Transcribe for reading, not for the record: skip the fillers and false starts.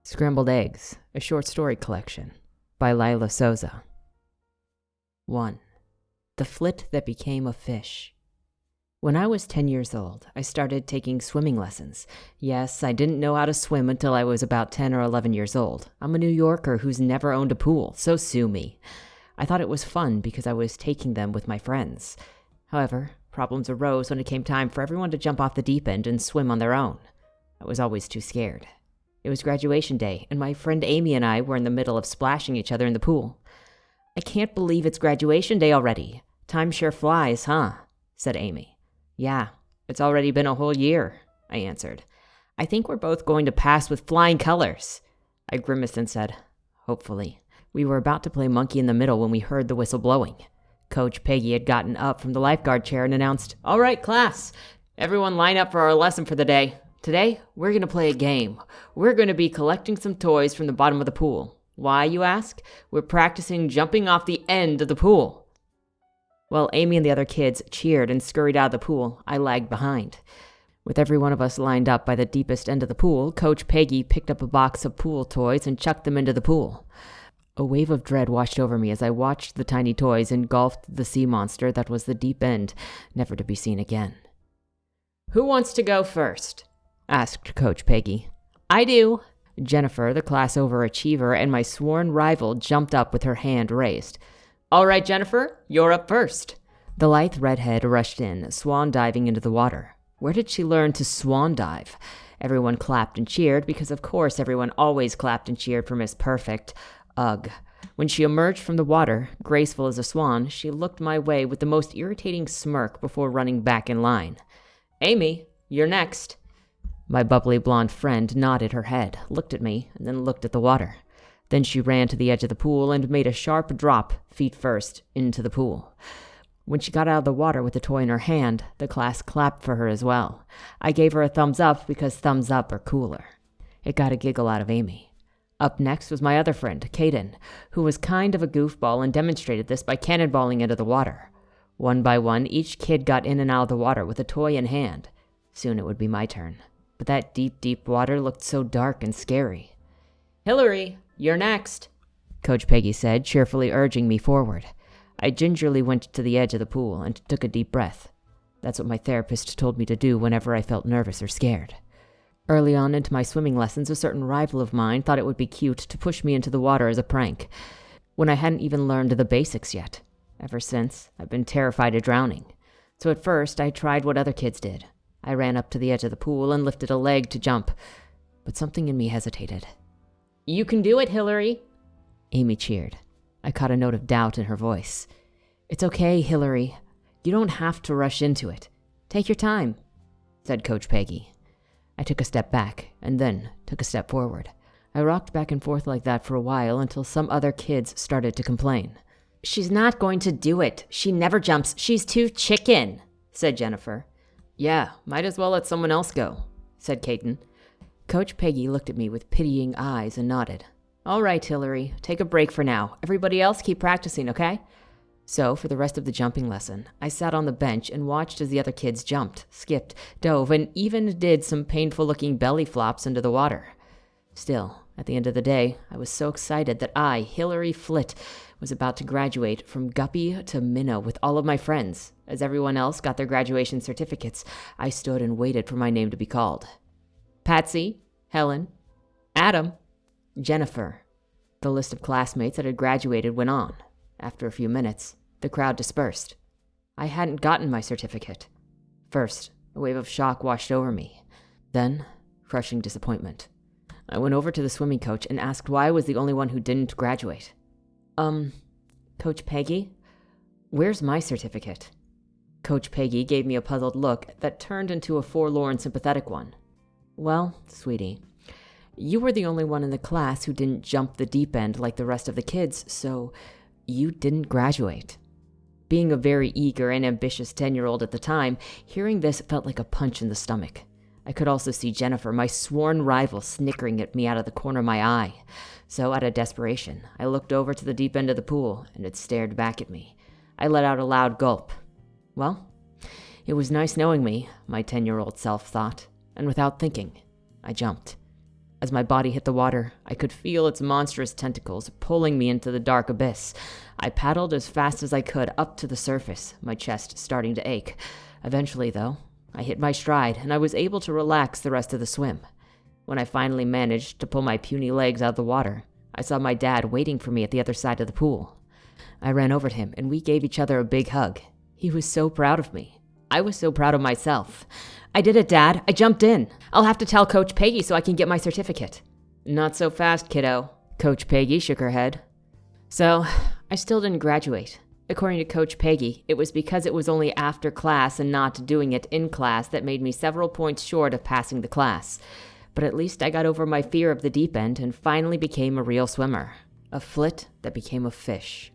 Scrambled Eggs, a short story collection by Lilah Souza. 1. The Flit That Became a Fish. When I was 10 years old, I started taking swimming lessons. Yes, I didn't know how to swim until I was about 10 or 11 years old. I'm a New Yorker who's never owned a pool, so sue me. I thought it was fun because I was taking them with my friends. However, problems arose when it came time for everyone to jump off the deep end and swim on their own. I was always too scared. It was graduation day, and my friend Amy and I were in the middle of splashing each other in the pool. "I can't believe it's graduation day already. Time sure flies, huh?" said Amy. "Yeah, it's already been a whole year," I answered. "I think we're both going to pass with flying colors." I grimaced and said, "Hopefully." We were about to play monkey in the middle when we heard the whistle blowing. Coach Peggy had gotten up from the lifeguard chair and announced, "All right, class, everyone line up for our lesson for the day. Today, we're going to play a game. We're going to be collecting some toys from the bottom of the pool. Why, you ask? We're practicing jumping off the end of the pool." While Amy and the other kids cheered and scurried out of the pool, I lagged behind. With every one of us lined up by the deepest end of the pool, Coach Peggy picked up a box of pool toys and chucked them into the pool. A wave of dread washed over me as I watched the tiny toys engulf the sea monster that was the deep end, never to be seen again. "Who wants to go first?" asked Coach Peggy. "I do." Jennifer, the class overachiever and my sworn rival, jumped up with her hand raised. "All right, Jennifer, you're up first." The lithe redhead rushed in, swan diving into the water. Where did she learn to swan dive? Everyone clapped and cheered because, of course, everyone always clapped and cheered for Miss Perfect. Ugh. When she emerged from the water, graceful as a swan, she looked my way with the most irritating smirk before running back in line. "Amy, you're next." My bubbly blonde friend nodded her head, looked at me, and then looked at the water. Then she ran to the edge of the pool and made a sharp drop, feet first, into the pool. When she got out of the water with the toy in her hand, the class clapped for her as well. I gave her a thumbs up because thumbs up are cooler. It got a giggle out of Amy. Up next was my other friend, Caden, who was kind of a goofball and demonstrated this by cannonballing into the water. One by one, each kid got in and out of the water with a toy in hand. Soon it would be my turn. But that deep, deep water looked so dark and scary. "Hillary, you're next," Coach Peggy said, cheerfully urging me forward. I gingerly went to the edge of the pool and took a deep breath. That's what my therapist told me to do whenever I felt nervous or scared. Early on into my swimming lessons, a certain rival of mine thought it would be cute to push me into the water as a prank, when I hadn't even learned the basics yet. Ever since, I've been terrified of drowning. So at first, I tried what other kids did. I ran up to the edge of the pool and lifted a leg to jump, but something in me hesitated. "You can do it, Hillary," Amy cheered. I caught a note of doubt in her voice. "It's okay, Hillary. You don't have to rush into it. Take your time," said Coach Peggy. I took a step back and then took a step forward. I rocked back and forth like that for a while until some other kids started to complain. "She's not going to do it. She never jumps. She's too chicken," said Jennifer. "Yeah, might as well let someone else go," said Caden. Coach Peggy looked at me with pitying eyes and nodded. "All right, Hillary, take a break for now. Everybody else keep practicing, okay?" So, for the rest of the jumping lesson, I sat on the bench and watched as the other kids jumped, skipped, dove, and even did some painful-looking belly flops into the water. Still, at the end of the day, I was so excited that I, Hillary Flit, was about to graduate from Guppy to Minnow with all of my friends. As everyone else got their graduation certificates, I stood and waited for my name to be called. Patsy, Helen, Adam, Jennifer. The list of classmates that had graduated went on. After a few minutes, the crowd dispersed. I hadn't gotten my certificate. First, a wave of shock washed over me. Then, crushing disappointment. I went over to the swimming coach and asked why I was the only one who didn't graduate. Coach Peggy? Where's my certificate?" Coach Peggy gave me a puzzled look that turned into a forlorn, sympathetic one. "Well, sweetie, you were the only one in the class who didn't jump the deep end like the rest of the kids, so you didn't graduate." Being a very eager and ambitious 10-year-old at the time, hearing this felt like a punch in the stomach. I could also see Jennifer, my sworn rival, snickering at me out of the corner of my eye. So, out of desperation, I looked over to the deep end of the pool, and it stared back at me. I let out a loud gulp. Well, it was nice knowing me, my 10-year-old self thought, and without thinking, I jumped. As my body hit the water, I could feel its monstrous tentacles pulling me into the dark abyss. I paddled as fast as I could up to the surface, my chest starting to ache. Eventually, though, I hit my stride, and I was able to relax the rest of the swim. When I finally managed to pull my puny legs out of the water, I saw my dad waiting for me at the other side of the pool. I ran over to him, and we gave each other a big hug. He was so proud of me. I was so proud of myself. "I did it, Dad. I jumped in. I'll have to tell Coach Peggy so I can get my certificate." "Not so fast, kiddo." Coach Peggy shook her head. So, I still didn't graduate. According to Coach Peggy, it was because it was only after class and not doing it in class that made me several points short of passing the class. But at least I got over my fear of the deep end and finally became a real swimmer. A flit that became a fish.